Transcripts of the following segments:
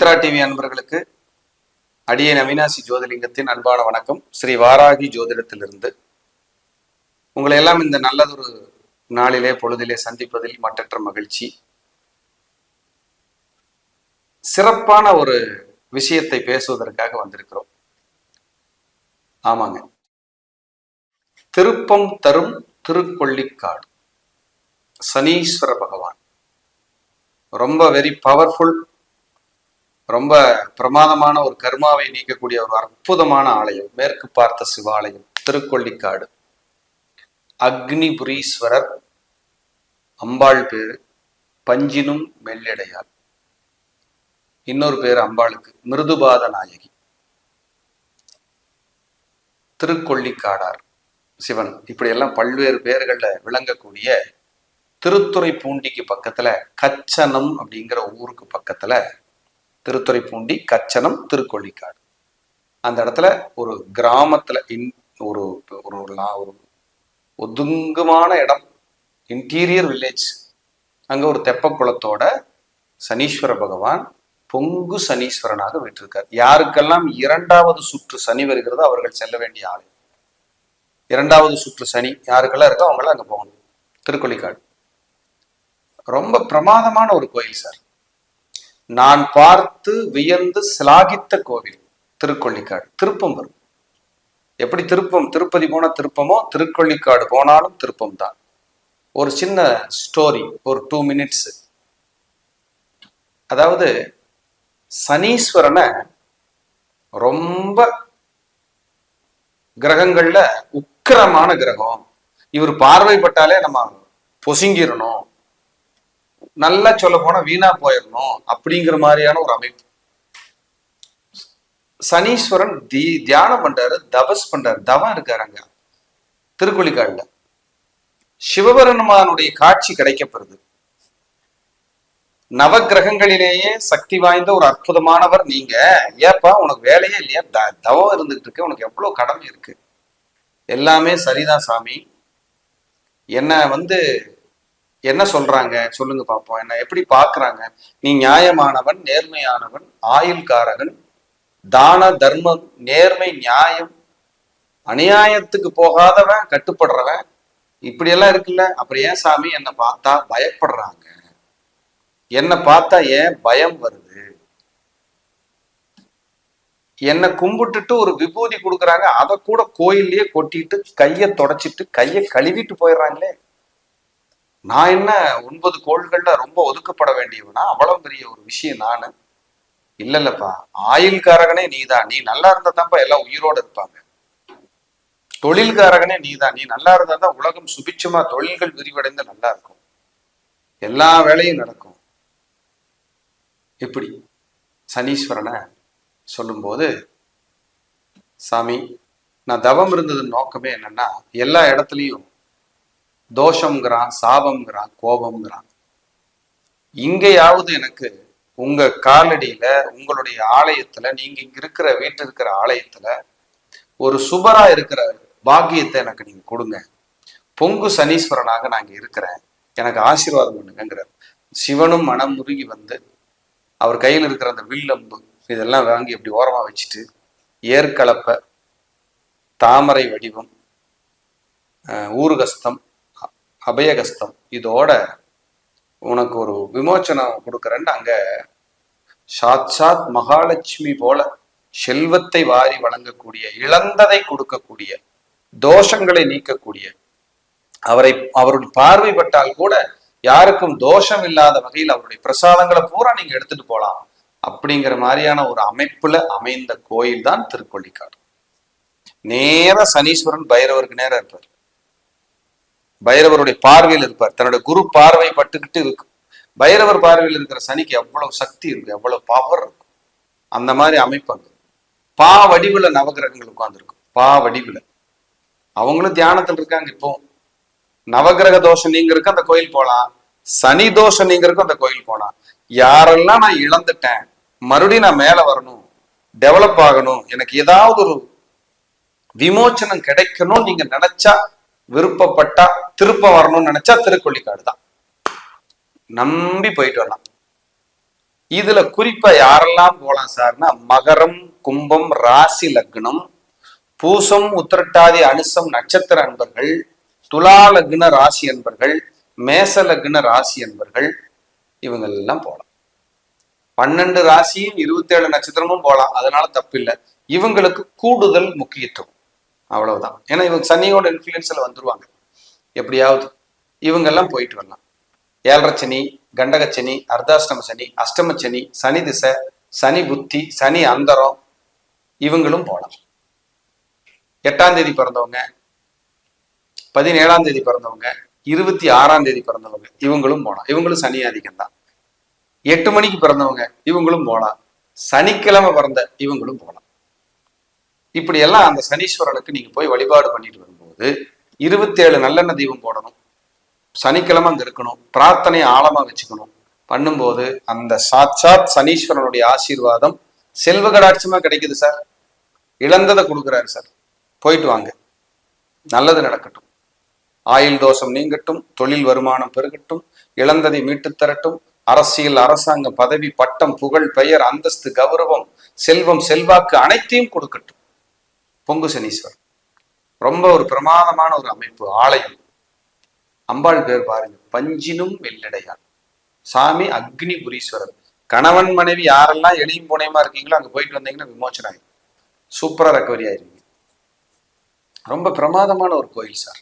Mitra TV அன்பர்களுக்கு அடியேன் அவினாசி ஜோதிலிங்கத்தின் அன்பான வணக்கம். ஸ்ரீ வாராகி ஜோதிடத்திலிருந்து உங்களை எல்லாம் இந்த நல்லதொரு நாளிலே பொழுதிலே சந்திப்பதில் மற்றற்ற மகிழ்ச்சி. சிறப்பான ஒரு விஷயத்தை பேசுவதற்காக வந்திருக்கிறோம். ஆமாங்க, திருப்பம் தரும் திருக்கொள்ளிக்காடு சனீஸ்வர பகவான் ரொம்ப வெரி பவர்ஃபுல், ரொம்ப பிரமாதமான ஒரு கர்மாவை நீக்கக்கூடிய ஒரு அற்புதமான ஆலயம், மேற்கு பார்த்த சிவாலயம் திருக்கொள்ளிக்காடு. அக்னிபுரீஸ்வரர் அம்பாள் பேரு பஞ்சினும் மெல்லிடையாள், இன்னொரு பேர் அம்பாளுக்கு மிருதுபாத நாயகி. திருக்கொள்ளிக்காடார் சிவன், இப்படி எல்லாம் பல்வேறு பேர்கள்ல விளங்கக்கூடிய திருத்துறைப்பூண்டிக்கு பக்கத்துல கச்சனம் அப்படிங்கிற ஊருக்கு பக்கத்துல திருத்துறைப்பூண்டி, கச்சனம், திருக்கொள்ளிக்காடு. அந்த இடத்துல ஒரு கிராமத்துல ஒரு ஒரு ஒதுங்குமான இடம், இன்டீரியர் வில்லேஜ். அங்க ஒரு தெப்பக்குளத்தோட சனீஸ்வர பகவான் பொங்கு சனீஸ்வரனாக விட்டிருக்கார். யாருக்கெல்லாம் இரண்டாவது சுற்று சனி வருகிறதோ அவர்கள் செல்ல வேண்டிய ஆலயம். இரண்டாவது சுற்று சனி யாருக்கெல்லாம் இருக்கோ அவங்களாம் அங்க போகணும். திருக்கொள்ளிக்காடு ரொம்ப பிரமாதமான ஒரு கோயில் சார். நான் பார்த்து வியந்து சிலாகித்த கோவில் திருக்கொள்ளிக்காடு. திருப்பம் வரும். எப்படி திருப்பம் திருப்பதி போன திருப்பமோ, திருக்கொள்ளிக்காடு போனாலும் திருப்பம் தான். ஒரு சின்ன ஸ்டோரி, ஒரு 2 minutes. அதாவது சனீஸ்வரனை ரொம்ப கிரகங்கள்ல உக்கிரமான கிரகம், இவர் பார்வைப்பட்டாலே நம்ம பொசுங்கிடணும், நல்லா சொல்ல போனா வீணா போயிடணும் அப்படிங்கிற மாதிரியான ஒரு அமைப்பு. சனீஸ்வரன் தியானம் பண்றாரு, தபஸ் பண்றாரு, தவம் இருக்காரு அங்க திருக்கொள்ளிக்காடுல. சிவபெருமானுடைய காட்சி கிடைக்கப்படுது. நவகிரகங்களிலேயே சக்தி வாய்ந்த ஒரு அற்புதமானவர் நீங்க. ஏப்பா உனக்கு வேலையே இல்லையா? தவம் இருந்துட்டு இருக்கு, உனக்கு எவ்வளவு கடமை இருக்கு? எல்லாமே சரிதான் சாமி. என்ன சொல்றாங்க சொல்லுங்க பார்ப்போம், என்ன எப்படி பாக்குறாங்க? நீ நியாயமானவன், நேர்மையானவன், ஆயுள்காரகன், தான தர்மம், நேர்மை, நியாயம், அநியாயத்துக்கு போகாதவன், கட்டுப்படுறவன், இப்படி எல்லாம் இருக்குல்ல. அப்புறம் ஏன் சாமி என்னை பார்த்தா பயப்படுறாங்க? என்னை பார்த்தா ஏன் பயம் வருது? என்னை கும்பிட்டுட்டு ஒரு விபூதி கொடுக்குறாங்க, அதை கூட கோயில்லயே கொட்டிட்டு கையை தொடச்சிட்டு கையை கழுவிட்டு போயிடுறாங்களே. நான் என்ன 9 கோள்கள்ல ரொம்ப ஒதுக்கப்பட வேண்டியவனா? அவ்வளவு பெரிய ஒரு விஷயம் நானு இல்லப்பா. ஆயுள்காரகனே நீதான். நீ நல்லா இருந்தா தான்ப்பா எல்லாம் உயிரோட இருப்பாங்க. தொழில்காரகனே நீதான். நீ நல்லா இருந்தா தான் உலகம் சுபிட்சமா, தொழில்கள் விரிவடைந்து நல்லா இருக்கும், எல்லா வேலையும் நடக்கும். இப்படி சனீஸ்வரனை சொல்லும்போது, சாமி நான் தவம் இருந்தது நோக்கமே என்னன்னா, எல்லா இடத்துலையும் தோஷம்ங்கிறான், சாபம்ங்கிறான், கோபம்ங்கிறான். இங்கேயாவது எனக்கு உங்க காலடியில, உங்களுடைய ஆலயத்துல, நீங்க இங்க இருக்கிற வீட்டு இருக்கிற ஆலயத்துல ஒரு சுபரா இருக்கிற பாக்கியத்தை எனக்கு நீங்க கொடுங்க. பொங்கு சனீஸ்வரனாக நான் இங்க இருக்கிறேன், எனக்கு ஆசீர்வாதம் பண்ணுங்கிற. சிவனும் மனம் முருகி வந்து அவர் கையில் இருக்கிற அந்த வில்லம்பு இதெல்லாம் வாங்கி இப்படி ஓரமா வச்சுட்டு, ஏற்கலப்ப, தாமரை வடிவம், ஊருகஸ்தம், அபயகஸ்தம், இதோட உனக்கு ஒரு விமோச்சனம் கொடுக்குறேன்னு அங்க சாட்சாத் மகாலட்சுமி போல செல்வத்தை வாரி வழங்கக்கூடிய, இழந்ததை கொடுக்கக்கூடிய, தோஷங்களை நீக்கக்கூடிய, அவருடைய பார்வைப்பட்டால் கூட யாருக்கும் தோஷம் இல்லாத வகையில் அவருடைய பிரசாதங்களை பூரா நீங்க எடுத்துட்டு போலாம் அப்படிங்கிற மாதிரியான ஒரு அமைப்புல அமைந்த கோயில் தான் திருக்கொள்ளிக்காடு. நேர சனீஸ்வரன் பைரவருக்கு நேரம் இருப்பார், பைரவருடைய பார்வையில் இருப்பார். தன்னுடைய குரு பார்வை பட்டுக்கிட்டு இருக்கு. பைரவர் பார்வையில் இருக்கிற சனிக்கு எவ்வளவு சக்தி இருக்கு, எவ்வளவு பவர் இருக்கும். அந்த மாதிரி அமைப்பாங்க. பா வடிவுல நவகிரகங்கள் உட்கார்ந்துருக்கும். பா வடிவுல அவங்களும் தியானத்தில் இருக்காங்க. இப்போ நவகிரக தோஷம் நீங்க இருக்கு அந்த கோயில் போலாம், சனி தோஷம் நீங்க இருக்கும் அந்த கோயில் போலாம். யாரெல்லாம் நான் இழந்துட்டேன், மறுபடியும் நான் மேல வரணும், டெவலப் ஆகணும், எனக்கு ஏதாவது ஒரு விமோச்சனம் கிடைக்கணும் நீங்க நினைச்சா, விருப்பப்பட்டா, திருப்பம் வரணும்னு நினைச்சா திருக்கொள்ளிக்காடு தான். நம்பி போயிட்டு வரலாம். இதுல குறிப்பா யாரெல்லாம் போலாம் சார்னா மகரம், கும்பம், ராசி லக்னம், பூசம், உத்திரட்டாதி, அனுசம் நட்சத்திர அன்பர்கள், துலா லக்ன ராசி அன்பர்கள், மேச லக்ன ராசி அன்பர்கள், இவங்க எல்லாம் போலாம். 12 ராசியும் 27 நட்சத்திரமும் போலாம், அதனால தப்பு இல்லை. இவங்களுக்கு கூடுதல் முக்கியத்துவம், அவ்வளவுதான். ஏன்னா இவங்க சனியோட இன்ஃபுளுன்ஸ்ல வந்துருவாங்க எப்படியாவது. இவங்க எல்லாம் போயிட்டு வரலாம். 7.5 சனி, கண்டகச்சனி, அர்த்தாஷ்டம சனி, அஷ்டம சனி, சனி திசை, சனி புத்தி, சனி அந்தரம், இவங்களும் போலாம். 8ஆம் தேதி பிறந்தவங்க, 17ஆம் தேதி பிறந்தவங்க, 26ஆம் தேதி பிறந்தவங்க, இவங்களும் போலாம். இவங்களும் சனி ஆதிக்கம் தான். 8 மணிக்கு பிறந்தவங்க இவங்களும் போலாம். சனிக்கிழமை பிறந்த இவங்களும் போலாம். இப்படி எல்லாம் அந்த சனீஸ்வரனுக்கு நீங்க போய் வழிபாடு பண்ணிட்டு வரும்போது 27 நல்லெண்ணெய் தீபம் போடணும். சனிக்கிழமை அங்க இருக்கணும். பிரார்த்தனை ஆழமா வச்சுக்கணும். பண்ணும்போது அந்த சாட்சாத் சனீஸ்வரனுடைய ஆசீர்வாதம் செல்வ கடாட்சமா கிடைக்குது சார். இழந்ததை கொடுக்குறாரு சார். போயிட்டு வாங்க, நல்லது நடக்கட்டும். ஆயுள் தோஷம் நீங்கட்டும், தொழில் வருமானம் பெருகட்டும், இழந்ததை மீட்டு தரட்டும், அரசியல், அரசாங்க பதவி, பட்டம், புகழ், பெயர், அந்தஸ்து, கௌரவம், செல்வம், செல்வாக்கு அனைத்தையும் கொடுக்கட்டும். பொங்கு சனீஸ்வரன் ரொம்ப ஒரு பிரமாதமான ஒரு அமைப்பு. ஆலயம், அம்பாள் பேர் பாருங்க, பஞ்சினும் வெள்ளடையான். சாமி அக்னிபுரீஸ்வரர். கணவன் மனைவி யாரெல்லாம் எளியும் புனையமா இருக்கீங்களோ அங்க போயிட்டு வந்தீங்கன்னா விமோச்சனம் ஆயிடும். சூப்பரா ரெக்கவரி ஆயிருவீங்க. ரொம்ப பிரமாதமான ஒரு கோயில் சார்.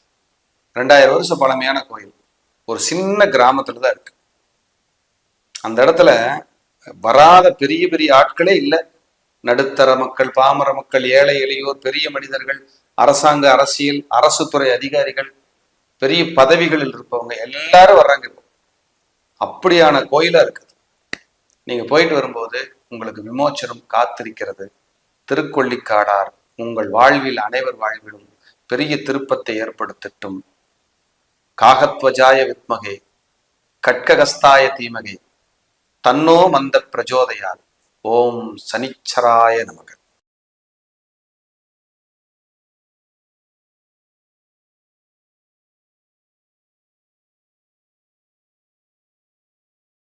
2000 வருஷம் பழமையான கோயில். ஒரு சின்ன கிராமத்துல தான் இருக்கு. அந்த இடத்துல வராத பெரிய பெரிய ஆட்களே இல்லை. நடுத்தர மக்கள், பாமர மக்கள், ஏழை எளியோர், பெரிய மனிதர்கள், அரசாங்க, அரசியல், அரசு துறை அதிகாரிகள், பெரிய பதவிகளில் இருப்பவங்க எல்லாரும் வர்றாங்க. அப்படியான கோயிலா இருக்குது. நீங்க போயிட்டு வரும்போது உங்களுக்கு விமோச்சனம் காத்திருக்கிறது. திருக்கொள்ளிக்காடார் உங்கள் வாழ்வில், அனைவர் வாழ்விலும் பெரிய திருப்பத்தை ஏற்படுத்தட்டும். காகத்வஜாய வித்மகே கட்ககஸ்தாய தீமகே தன்னோ மந்த பிரஜோதயால். ஓம் சனிச்சராய நமக.